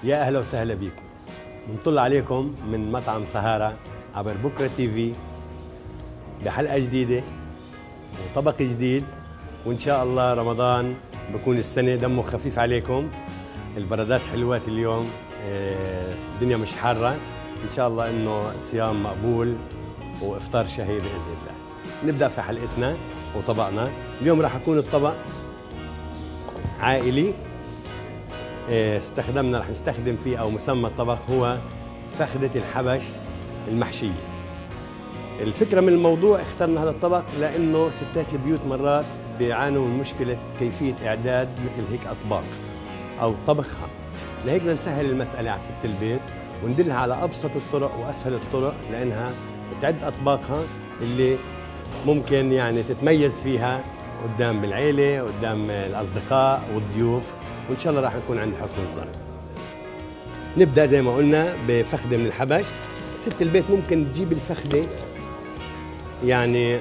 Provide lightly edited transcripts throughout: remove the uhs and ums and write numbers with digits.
يا أهلا وسهلا بكم. بنطل عليكم من مطعم سهارة عبر بكرة تي في بحلقة جديدة وطبق جديد، وإن شاء الله رمضان بكون السنة دمه خفيف عليكم. البردات حلوات اليوم، الدنيا مش حارة، إن شاء الله إنه صيام مقبول وإفطار شهي بإذن الله. نبدأ في حلقتنا وطبقنا اليوم. راح يكون الطبق عائلي، راح نستخدم فيه أو مسمى الطبق هو فخدة الحبش المحشية. الفكرة من الموضوع اخترنا هذا الطبق لأنه ستات البيوت مرات بيعانوا من مشكلة كيفية إعداد مثل هيك أطباق أو طبخها، لهيك بدنا نسهل المسألة على ست البيت وندلها على أبسط الطرق وأسهل الطرق لأنها تعد أطباقها اللي ممكن يعني تتميز فيها قدام بالعيلة قدام الأصدقاء والضيوف، وإن شاء الله راح نكون عند حسن الظن. نبدأ زي ما قلنا بفخدة من الحبش. ست البيت ممكن تجيب الفخدة يعني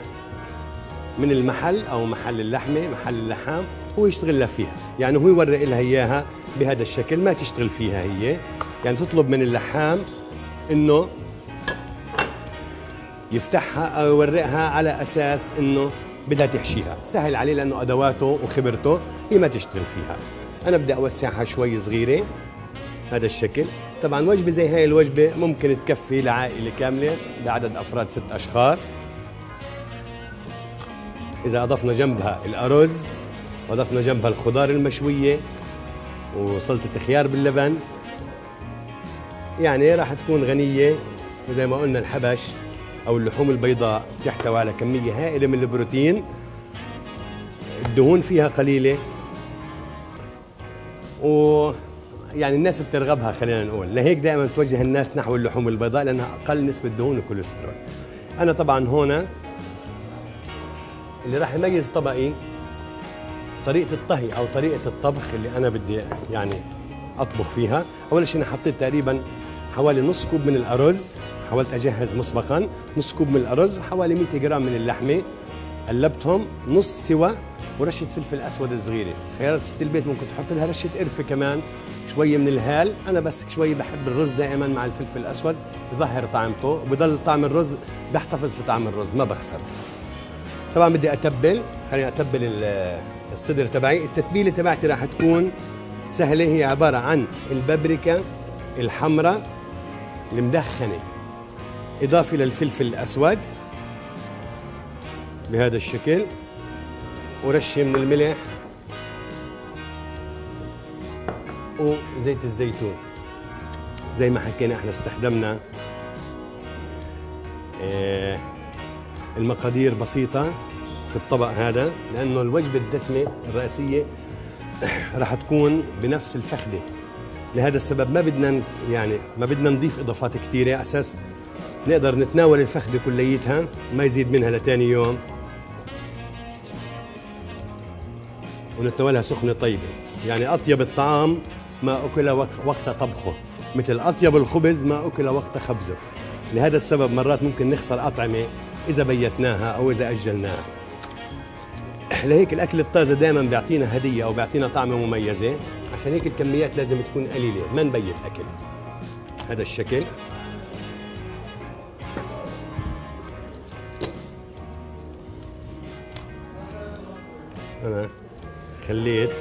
من المحل أو محل اللحمة، محل اللحام، هو يشتغل لها فيها، يعني هو يورق لها إياها بهذا الشكل، ما تشتغل فيها هي، يعني تطلب من اللحام إنه يفتحها أو يورقها على أساس إنه بدها تحشيها، سهل عليه لأنه أدواته وخبرته، هي ما تشتغل فيها. أنا بدي أوسعها شوي صغيرة هذا الشكل. طبعا وجبة زي هاي الوجبة ممكن تكفي لعائلة كاملة بعدد أفراد 6 أشخاص. إذا أضفنا جنبها الأرز وأضفنا جنبها الخضار المشوية وسلطة خيار باللبن، يعني راح تكون غنية. وزي ما قلنا الحبش أو اللحوم البيضاء تحتوي على كمية هائلة من البروتين، الدهون فيها قليلة، ويعني الناس بترغبها، خلينا نقول لهيك دائما توجه الناس نحو اللحوم البيضاء لأنها أقل نسبة دهون وكوليسترول. أنا طبعا هنا اللي راح يميز طبقي طريقة الطهي أو طريقة الطبخ اللي أنا بدي يعني أطبخ فيها. أول شيء أنا حطيت تقريبا حوالي نص كوب من الأرز، حاولت أجهز مسبقا نص كوب من الأرز، حوالي 100 جرام من اللحمة، قلبتهم نص سوا، ورشة فلفل أسود صغيرة. خيارات ست البيت ممكن تحط لها رشة قرفة كمان، شوية من الهال، أنا بس شوي بحب الرز دائما مع الفلفل الأسود يظهر طعمته، وبضل طعم الرز بيحتفظ في طعم الرز ما بخسر. طبعا بدي أتبل، خليني أتبل الصدر تبعي. التتبيلة تبعتي راح تكون سهلة، هي عبارة عن البابريكا الحمراء المدخنة إضافة للفلفل الأسود بهذا الشكل، ورشة من الملح وزيت الزيتون. زي ما حكينا احنا استخدمنا المقادير بسيطة في الطبق هذا لأنه الوجبة الدسمة الرئيسية راح تكون بنفس الفخدة. لهذا السبب ما بدنا نضيف إضافات كثيرة على أساس نقدر نتناول الفخدة كليتها ما يزيد منها لتاني يوم، ونتناولها سخنة طيبة. يعني أطيب الطعام ما أكل وقت طبخه، مثل أطيب الخبز ما أكل وقت خبزه. لهذا السبب مرات ممكن نخسر أطعمة إذا بيتناها أو إذا أجلناها. لهيك الأكل الطازة دائما بيعطينا هدية أو بيعطينا طعمة مميزة، عشان هيك الكميات لازم تكون قليلة، ما نبيت أكل. هذا الشكل. أنا خليت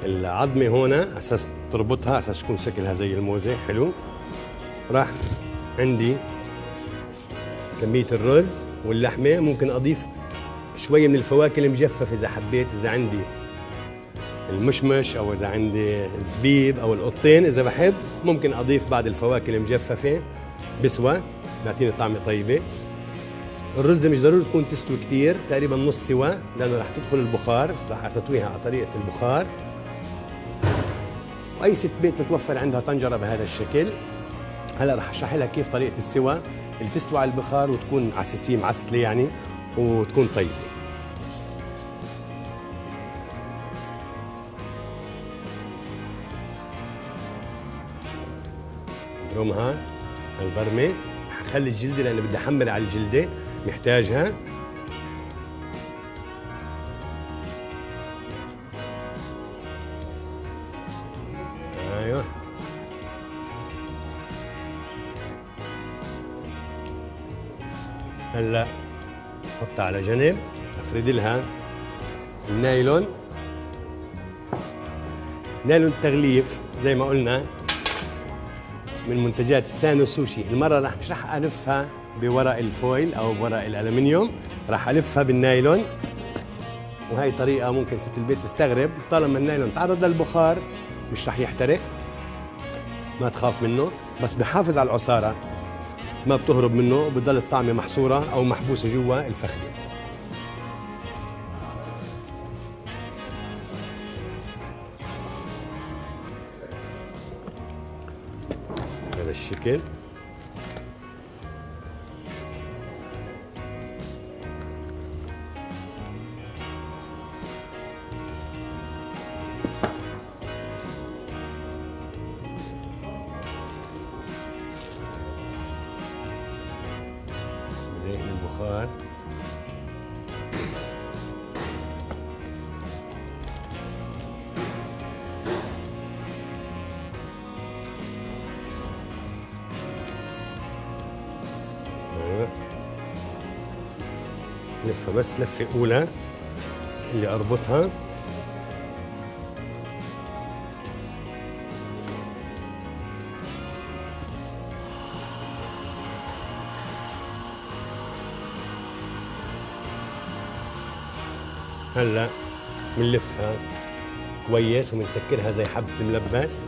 العظمة هنا أساس تربطها، أساس تكون شكلها زي الموزة حلو. راح عندي كمية الرز واللحمة، ممكن أضيف شوية من الفواكه المجففة إذا حبيت، إذا عندي المشمش أو إذا عندي الزبيب أو القطين إذا بحب ممكن أضيف بعض الفواكه المجففة بسوى، بيعطيني طعمة طيبة. الرز مش ضروري تكون تستوي كتير، تقريبا نص سوا لأنه راح تدخل البخار، راح أستويها على طريقة البخار. وأي ست بيت متوفر عندها طنجرة بهذا الشكل. هلا راح أشرح لها كيف طريقة السوا اللي تستوي على البخار وتكون عساسية معسلة يعني وتكون طيبة. برمها البرمة، حخلي الجلدة لأنه بدي أحمل على الجلدة محتاجها. ايوه هلا حطها على جنب، افرد لها النايلون. نايلون التغليف زي ما قلنا من منتجات سانو سوشي. المرة مش رح ألفها بورق الفويل أو بورق الألمنيوم، رح ألفها بالنايلون. وهي طريقة ممكن ست البيت تستغرب، طالما النايلون تعرض للبخار مش رح يحترق، ما تخاف منه، بس بحافظ على العصارة، ما بتهرب منه وبتضل الطعمة محصورة أو محبوسة جوا الفخدة. هذا الشكل. بدأنا البخار. لفة بس لفة أولى اللي أربطها. هلا بنلفها كويس وبنسكرها زي حبة الملبس.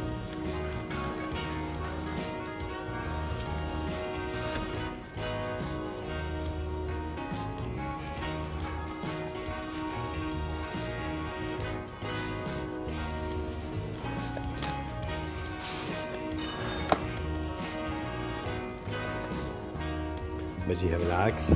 بجيها بالعكس.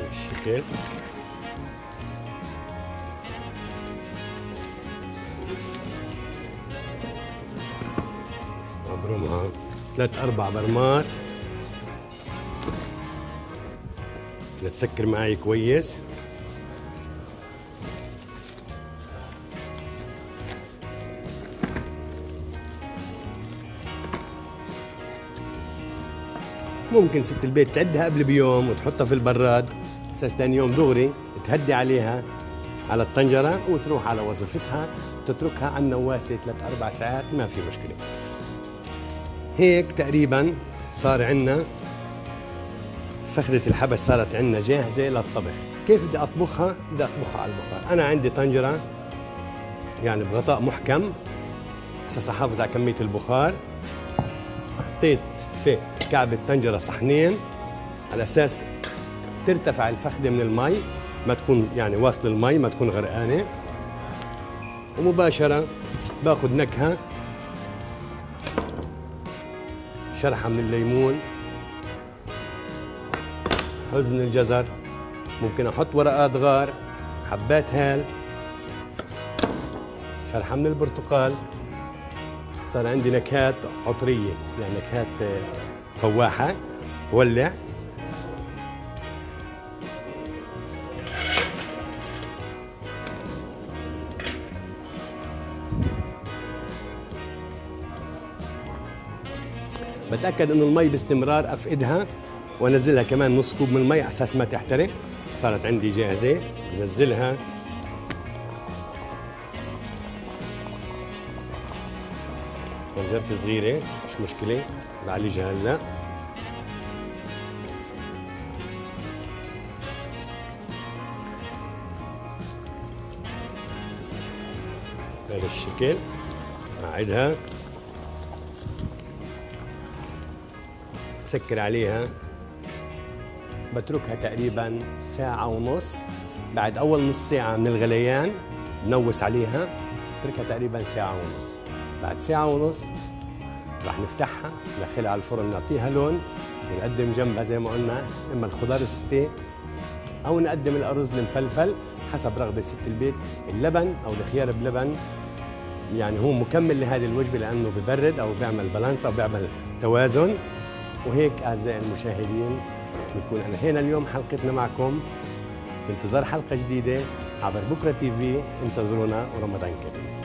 بالشكل. ابرمها 3-4 برمات لتسكر معي كويس. ممكن ست البيت تعدها قبل بيوم وتحطها في البراد، اساس ثاني يوم دغري تهدي عليها على الطنجرة وتروح على وظيفتها، وتتركها على النواسة 3-4 ساعات، ما في مشكلة. هيك تقريبا صار عندنا فخدة الحبش، صارت عندنا جاهزة للطبخ. كيف بدي أطبخها؟ بدي أطبخها على البخار. أنا عندي طنجرة يعني بغطاء محكم أساس أحافظ على كمية البخار. حطيت في كعب الطنجرة صحنين على أساس ترتفع الفخدة من المي، ما تكون يعني واصل المي، ما تكون غرقانة. ومباشرة باخذ نكهة، شرحة من الليمون، حزن الجزر، ممكن احط ورقات غار، حبات هال، شرحة من البرتقال. صار عندي نكهات عطرية، يعني نكهات فواحة. ولع. بتأكد انه المي باستمرار افقدها، وانزلها كمان نص كوب من المي على اساس ما تحترق. صارت عندي جاهزة، بنزلها. طنجرة صغيرة مش مشكلة، بعالجها هلا. بهذا الشكل. أعيدها، بسكر عليها، بتركها تقريبا 1.5 ساعة. بعد أول نص ساعة من الغليان بنوس عليها، بتركها تقريبا 1.5 ساعة. بعد 1.5 ساعة رح نفتحها، ندخلها على الفرن، نعطيها لون، ونقدم جنبها زي ما قلنا إما الخضار السوتيه أو نقدم الأرز المفلفل حسب رغبة ست البيت. اللبن أو الخيار بلبن يعني هو مكمل لهذه الوجبة، لأنه ببرد أو بيعمل بالانس أو بيعمل توازن. وهيك أعزائي المشاهدين بنكون أنهينا اليوم حلقتنا معكم، بانتظار حلقة جديدة عبر بكرة تي في. انتظرونا ورمضان كريم.